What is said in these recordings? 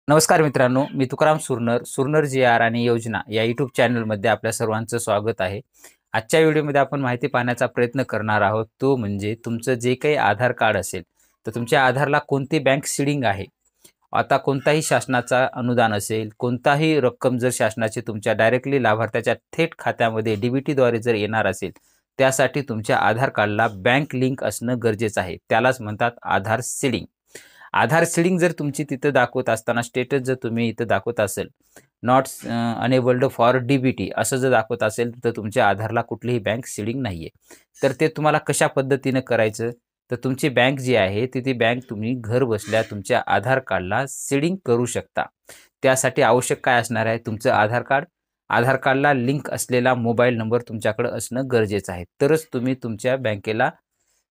नमस्कार मित्रांनो, मी तुकाराम सुरनर जी आर आणि योजना या यूट्यूब चॅनलमध्ये आपल्या सर्वांचं स्वागत आहे। आजच्या व्हिडिओमध्ये आपण माहिती पाहण्याचा प्रयत्न करणार आहोत, तो म्हणजे तुमचं जे काही आधार कार्ड असेल तर तुमच्या आधारला कोणती बँक सीडिंग आहे। आता कोणताही शासनाचा अनुदान असेल, कोणताही रक्कम जर शासनाची तुमच्या डायरेक्टली लाभार्थ्याच्या थेट खात्यामध्ये डीबीटीद्वारे जर येणार असेल, त्यासाठी तुमच्या आधार कार्डला बँक लिंक असणं गरजेचं आहे। त्यालाच म्हणतात आधार सीडिंग। आधार सीडिंग जर तुमची तिथं दाखवत असताना स्टेटस जर तुम्ही इथं दाखवत असेल नॉट अनेबल्ड फॉर डीबीटी असं जर दाखवत असेल तर तुमच्या आधारला कुठलीही बँक सीडिंग नाही आहे। तर ते तुम्हाला कशा पद्धतीनं करायचं, तर तुमची बँक जी आहे ती बँक तुम्ही घर बसल्या तुमच्या आधार कार्डला सीडिंग करू शकता। त्यासाठी आवश्यक काय असणार आहे, तुमचं आधार कार्डला लिंक असलेला मोबाईल नंबर तुमच्याकडे असणं गरजेचं आहे। तरच तुम्ही तुमच्या बँकेला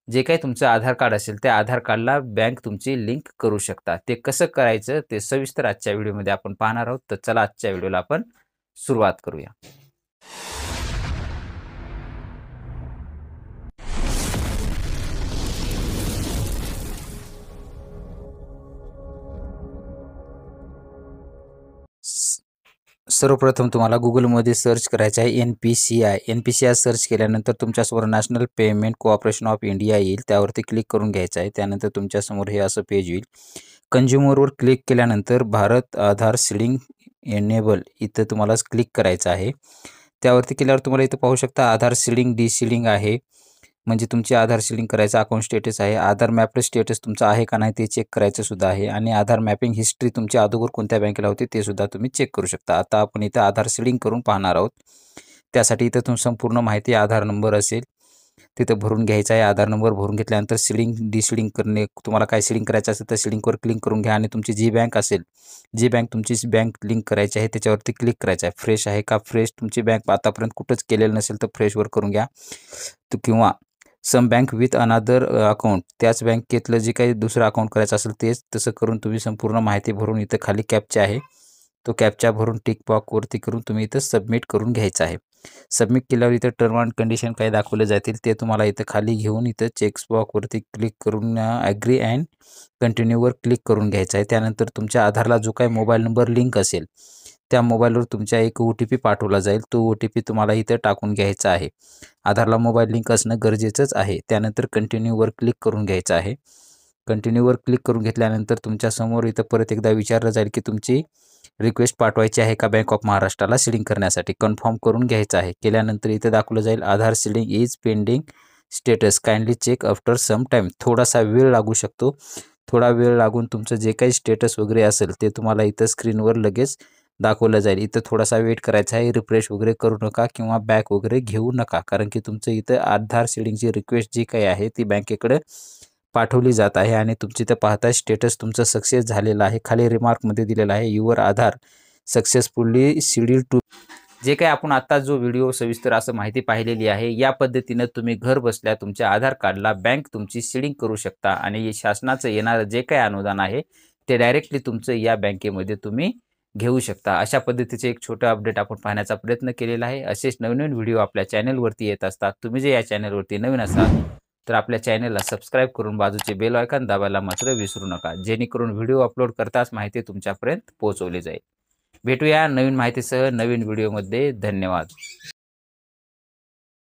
जे काही तुमचं आधार कार्ड असेल त्या आधार कार्डला बँक तुमची लिंक करू शकता। ते कसं करायचं ते सविस्तर आजच्या व्हिडिओमध्ये आपण पाहणार आहोत। तर चला आजच्या व्हिडिओला आपण सुरुवात करूया। सर्वप्रथम तुम्हाला गुगलमध्ये सर्च करायचं आहे NPCI। NPCI सर्च केल्यानंतर तुमच्यासमोर national payment cooperation of India येईल, त्यावरती क्लिक करून घ्यायचं आहे। त्यानंतर तुमच्यासमोर हे असं पेज येईल। कंझ्युमरवर क्लिक केल्यानंतर भारत आधार सीडिंग एनेबल इथं तुम्हाला क्लिक करायचं आहे। त्यावरती केल्यावर तुम्हाला इथं पाहू शकता आधार सीडिंग डिसीडिंग आहे, म्हणजे तुमची आधार सीडिंग करायचं अकाउंट स्टेटस आहे। आधार मॅपड स्टेटस तुमचं आहे का नाही ते चेक करायचं सुद्धा आहे, आणि आधार मॅपिंग हिस्ट्री तुमच्या अगोदर कोणत्या बँकेला होती ते सुद्धा तुम्ही चेक करू शकता। आता आपण इथं आधार सीडिंग करून पाहणार आहोत। त्यासाठी इथं तुमची संपूर्ण माहिती आधार नंबर असेल तिथं भरून घ्यायचा आहे। आधार नंबर भरून घेतल्यानंतर सीडिंग डिसीडिंग करणे, तुम्हाला काय सीडिंग करायचं असेल तर सीडिंगवर क्लिक करून घ्या, आणि तुमची जी बँक असेल, जी बँक तुमची बँक लिंक करायची आहे त्याच्यावरती क्लिक करायचं आहे। फ्रेश आहे का, फ्रेश तुमची बँक आतापर्यंत कुठंच केलेलं नसेल तर फ्रेशवर करून घ्या, किंवा सम बँक विथ अनादर अकाउंट, त्याच बँकेतलं जे काही दुसरं अकाउंट करायचं असेल तेच तसं करून तुम्ही संपूर्ण माहिती भरून इथं खाली कॅप्चा आहे तो कॅप्चा भरून टिक बॉक्सवरती करून तुम्ही इथं सबमिट करून घ्यायचं आहे। सबमिट केल्यावर इथं टर्म अँड कंडिशन काय दाखवले जातील ते तुम्हाला इथं खाली घेऊन इथं चेक्स बॉक्सवरती क्लिक करून ॲग्री अँड कंटिन्यूवर क्लिक करून घ्यायचं आहे। त्यानंतर तुमच्या आधारला जो काही मोबाईल नंबर लिंक असेल त्या मोबाईलवर तुमच्या एक OTP पाठवला जाईल, तो OTP तुम्हाला इथं टाकून घ्यायचा आहे। आधारला मोबाईल लिंक असणं गरजेचंच आहे। त्यानंतर कंटिन्यूवर क्लिक करून घ्यायचं आहे। कंटिन्यूवर क्लिक करून घेतल्यानंतर तुमच्यासमोर इथं परत एकदा विचारलं जाईल की तुमची रिक्वेस्ट पाठवायची आहे का बँक ऑफ महाराष्ट्राला सीडिंग करण्यासाठी, कन्फर्म करून घ्यायचं आहे। केल्यानंतर इथं दाखवलं जाईल Aadhaar seeding is pending status, kindly check after some time. थोडासा वेळ लागू शकतो, थोडा वेळ लागून तुमचं जे काही स्टेटस वगैरे असेल ते तुम्हाला इथं स्क्रीनवर लगेच दाखवलं जाईल। इथं थोडासा वेट करायचा आहे, रिफ्रेश वगैरे करू नका किंवा बॅक वगैरे घेऊ नका, कारण की तुमचं इथं आधार सीडिंगची रिक्वेस्ट जी काही आहे ती बँकेकडे पाठवली जात आहे, आणि तुमची इथं पाहता स्टेटस तुमचं सक्सेस झालेलं आहे। खाली रिमार्कमध्ये दिलेलं आहे युअर आधार सक्सेसफुली सीडीड टू। जे काही आपण आता जो व्हिडिओ सविस्तर असं माहिती पाहिलेली आहे, या पद्धतीनं तुम्ही घर बसल्या तुमच्या आधार कार्डला बँक तुमची सीडिंग करू शकता, आणि शासनाचं येणारं जे काही अनुदान आहे ते डायरेक्टली तुमचं या बँकेमध्ये तुम्ही घेऊ शकता। अशा पद्धतीचे एक छोटं अपडेट आपण पाहण्याचा प्रयत्न केलेला आहे। असेच नवीन व्हिडिओ आपल्या चॅनलवरती येत असतात। तुम्ही जे या चॅनलवरती नवीन असाल तर आपल्या चॅनलला सबस्क्राईब करून बाजूचे बेल आयकॉन दाबायला मात्र विसरू नका, जेणेकरून व्हिडिओ अपलोड करताच माहिती तुमच्यापर्यंत पोहोचवली जाईल। भेटूया नवीन माहितीसह नवीन व्हिडिओमध्ये। धन्यवाद।